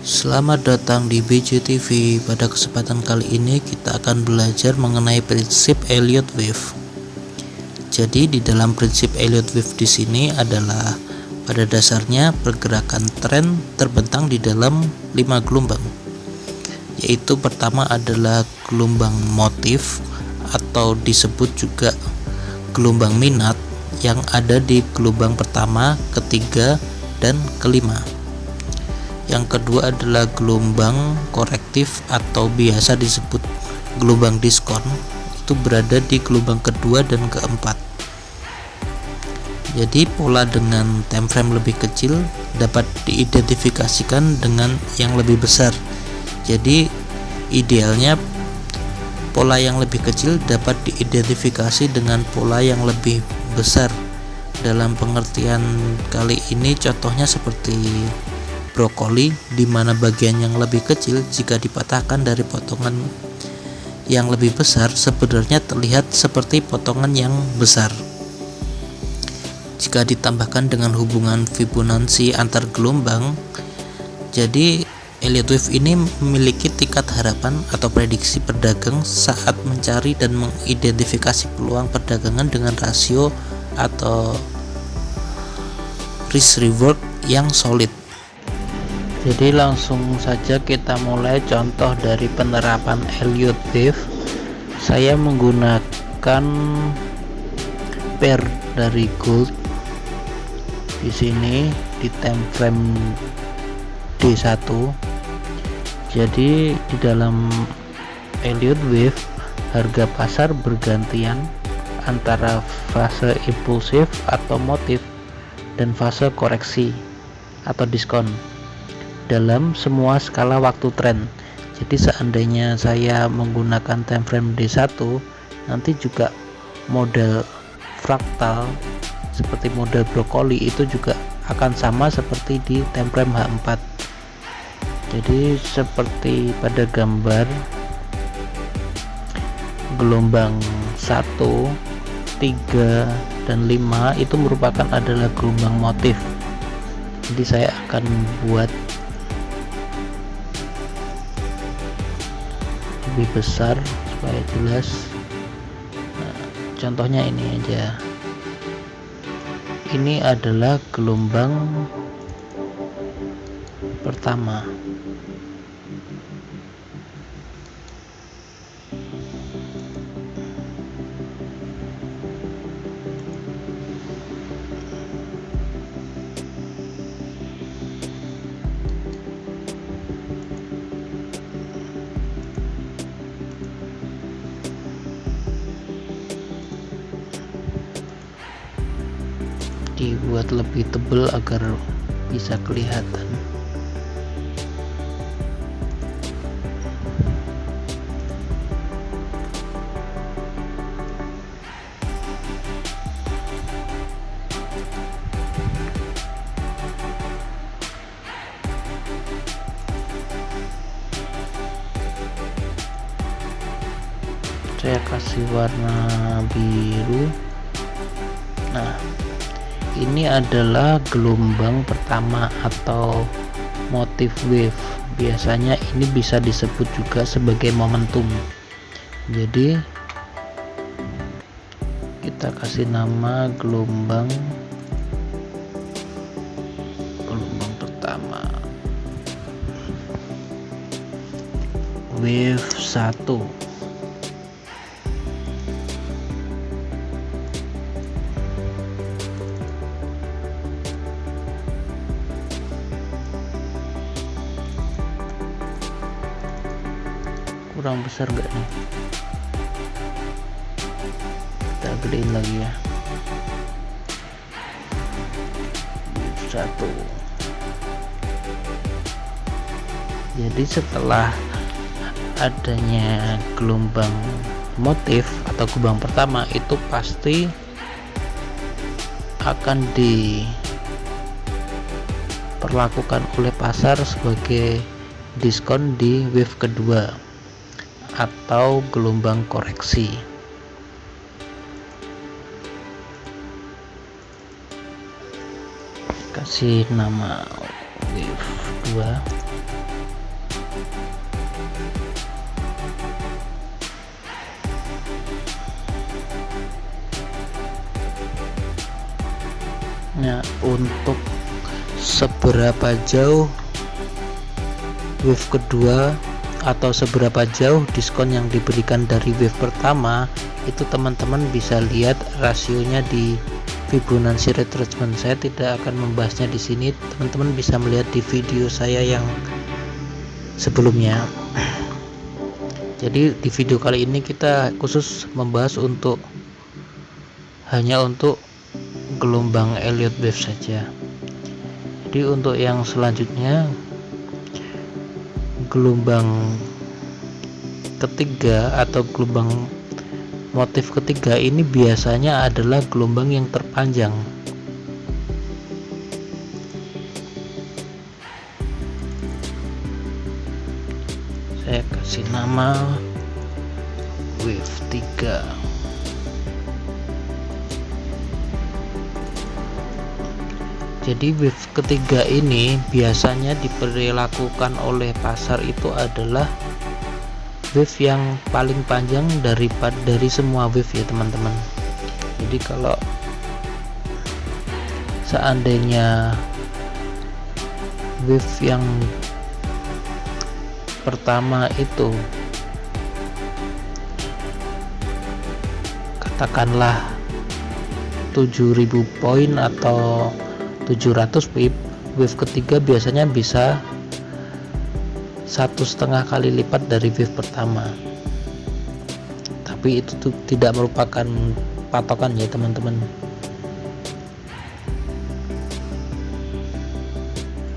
Selamat datang di BJTV. Pada kesempatan kali ini kita akan belajar mengenai prinsip Elliott Wave. Jadi di dalam prinsip Elliott Wave di sini adalah pada dasarnya pergerakan tren terbentang di dalam 5 gelombang. Yaitu pertama adalah gelombang motif atau disebut juga gelombang minat yang ada di gelombang pertama, ketiga, dan kelima. Yang kedua adalah gelombang korektif atau biasa disebut gelombang diskon, itu berada di gelombang kedua dan keempat. Jadi pola dengan time frame lebih kecil dapat diidentifikasikan dengan yang lebih besar. Jadi idealnya pola yang lebih kecil dapat diidentifikasi dengan pola yang lebih besar. Dalam pengertian kali ini contohnya seperti brokoli, di mana bagian yang lebih kecil jika dipatahkan dari potongan yang lebih besar sebenarnya terlihat seperti potongan yang besar. Jika ditambahkan dengan hubungan Fibonacci antar gelombang, jadi Elliott Wave ini memiliki tingkat harapan atau prediksi pedagang saat mencari dan mengidentifikasi peluang perdagangan dengan rasio atau risk reward yang solid. Jadi langsung saja kita mulai contoh dari penerapan Elliott Wave. Saya menggunakan pair dari gold di sini di time frame D1. Jadi di dalam Elliott Wave harga pasar bergantian antara fase impulsif atau motif dan fase koreksi atau diskon dalam semua skala waktu tren. Jadi seandainya saya menggunakan time frame D1, nanti juga model fraktal seperti model brokoli itu juga akan sama seperti di time frame H4. Jadi seperti pada gambar gelombang 1, 3, dan 5 itu merupakan adalah gelombang motif. Jadi saya akan buat lebih besar supaya jelas. Nah, contohnya ini aja. Ini adalah gelombang pertama. Dibuat lebih tebal agar bisa kelihatan. Saya kasih warna biru. Nah, ini adalah gelombang pertama atau motif wave. Biasanya ini bisa disebut juga sebagai momentum. Jadi kita kasih nama gelombang pertama, wave 1. Kurang besar enggak nih? Kita gedein lagi ya. 1. Jadi setelah adanya gelombang motif atau gelombang pertama itu pasti akan diperlakukan oleh pasar sebagai diskon di wave kedua atau gelombang koreksi. Kasih nama wave 2. Nah, untuk seberapa jauh wave kedua atau seberapa jauh diskon yang diberikan dari wave pertama, itu teman-teman bisa lihat rasionya di Fibonacci retracement. Saya tidak akan membahasnya di sini, teman-teman bisa melihat di video saya yang sebelumnya. Jadi di video kali ini kita khusus membahas hanya untuk gelombang Elliott wave saja. Jadi untuk yang selanjutnya, gelombang ketiga atau gelombang motif ketiga ini biasanya adalah gelombang yang terpanjang. Saya kasih nama wave 3. Jadi wave ketiga ini biasanya diperlakukan oleh pasar itu adalah wave yang paling panjang dari semua wave ya teman-teman. Jadi kalau seandainya wave yang pertama itu katakanlah 7.000 poin atau 700 pip, wave ketiga biasanya bisa 1,5 kali lipat dari wave pertama. Tapi itu tuh tidak merupakan patokan ya teman-teman.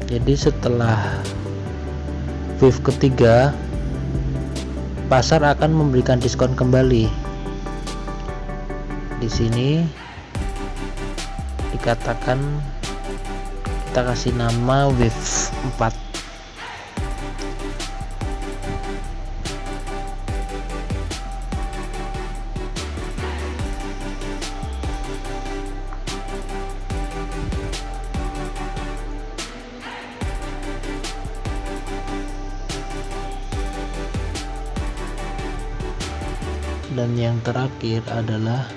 Jadi setelah wave ketiga, pasar akan memberikan diskon kembali. Di sini dikatakan kita kasih nama wave 4. Dan yang terakhir adalah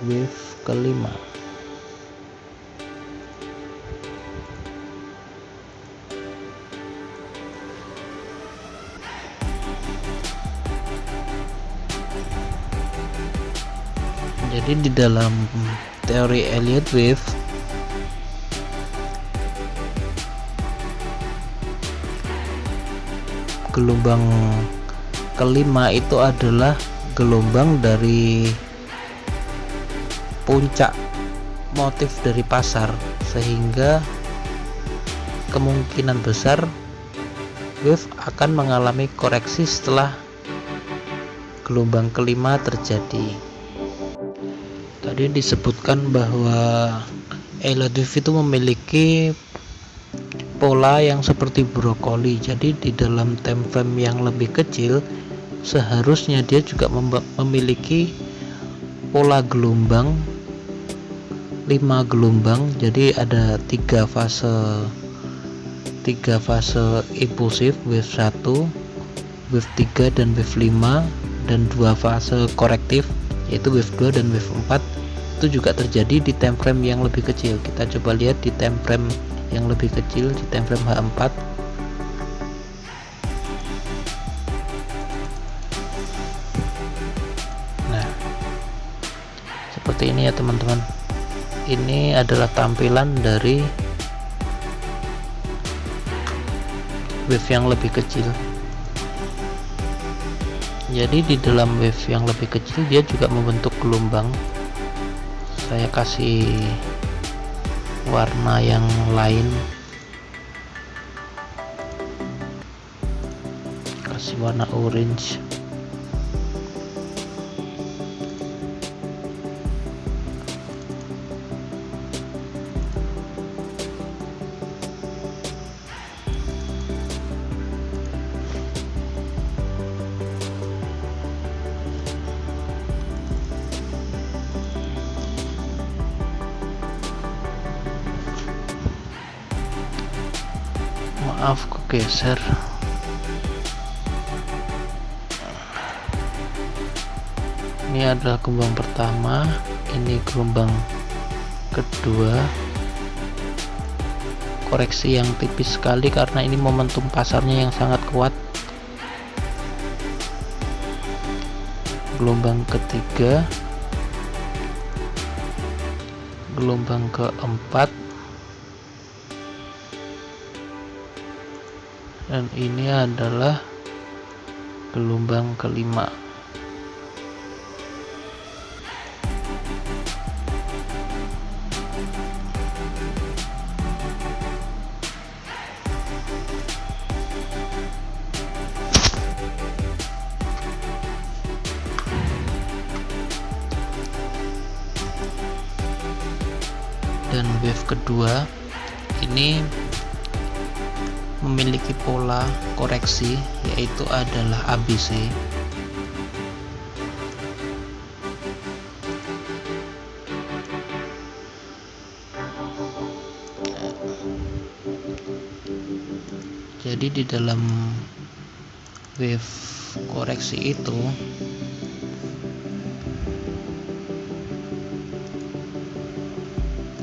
wave kelima. Jadi di dalam teori Elliott wave, gelombang kelima itu adalah gelombang dari puncak motif dari pasar, sehingga kemungkinan besar wave akan mengalami koreksi setelah gelombang kelima terjadi. Tadi disebutkan bahwa Elliott wave itu memiliki pola yang seperti brokoli. Jadi di dalam time frame yang lebih kecil seharusnya dia juga memiliki pola gelombang 5 gelombang. Jadi ada 3 fase impulsif, wave 1, wave 3 dan wave 5, dan 2 fase korektif yaitu wave 2 dan wave 4. Itu juga terjadi di time frame yang lebih kecil. Kita coba lihat di time frame yang lebih kecil, di time frame H4. Nah, seperti ini ya teman-teman. Ini adalah tampilan dari wave yang lebih kecil. Jadi di dalam wave yang lebih kecil dia juga membentuk gelombang. Saya kasih warna yang lain, kasih warna orange. Maaf kegeser. Ini adalah gelombang pertama, ini gelombang kedua koreksi yang tipis sekali karena ini momentum pasarnya yang sangat kuat. Gelombang ketiga, gelombang keempat, dan ini adalah gelombang kelima. Dan wave kedua ini memiliki pola koreksi, yaitu adalah ABC. Jadi di dalam wave koreksi itu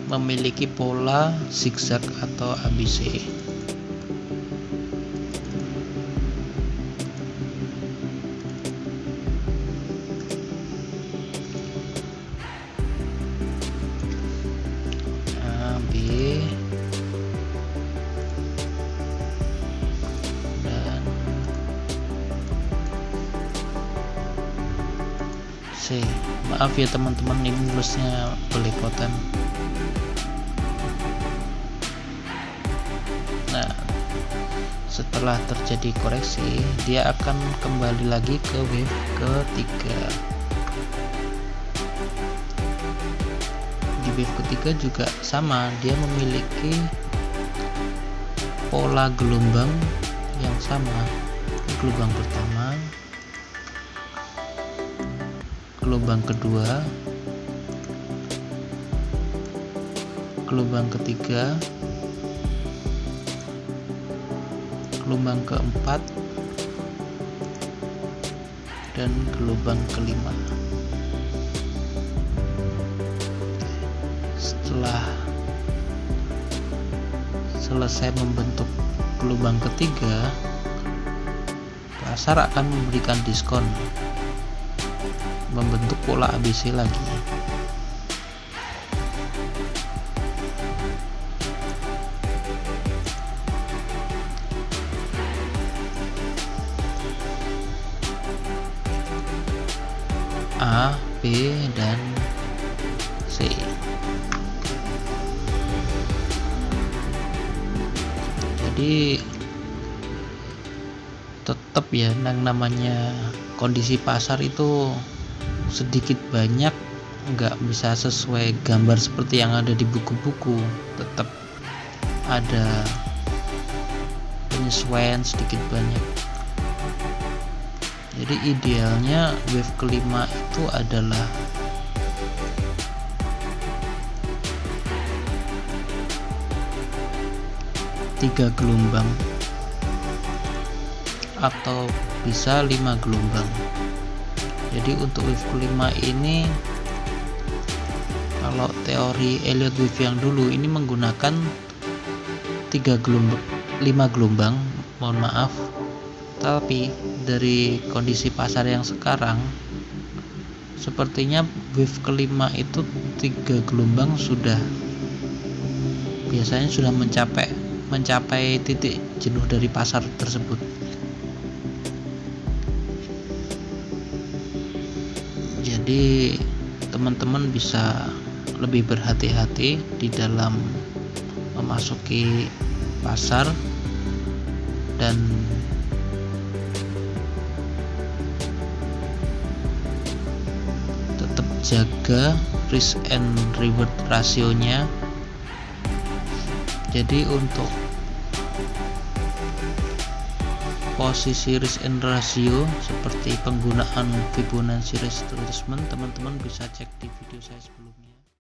memiliki pola zigzag atau ABC. A, B, dan C. Maaf ya teman-teman, ini nulisnya belepotan. Nah, setelah terjadi koreksi, dia akan kembali lagi ke wave ketiga. Di wave ketiga juga sama, dia memiliki pola gelombang yang sama. Gelombang pertama, gelombang kedua, gelombang ketiga, gelombang keempat, dan gelombang kelima. Setelah selesai membentuk gelombang ketiga, pasar akan memberikan diskon, membentuk pola ABC lagi. A, B, dan C. Jadi tetap ya, yang namanya kondisi pasar itu sedikit banyak nggak bisa sesuai gambar seperti yang ada di buku-buku. Tetap ada penyesuaian sedikit banyak. Jadi idealnya wave kelima itu adalah tiga gelombang atau bisa 5 gelombang. Jadi untuk wave kelima ini, kalau teori Elliott wave yang dulu ini menggunakan 5 gelombang, mohon maaf. Tapi dari kondisi pasar yang sekarang, sepertinya wave kelima itu 3 gelombang biasanya sudah mencapai titik jenuh dari pasar tersebut. Jadi teman-teman bisa lebih berhati-hati di dalam memasuki pasar dan tetap jaga risk and reward rasionya. Jadi untuk posisi risk and ratio seperti penggunaan Fibonacci retracement, teman-teman bisa cek di video saya sebelumnya.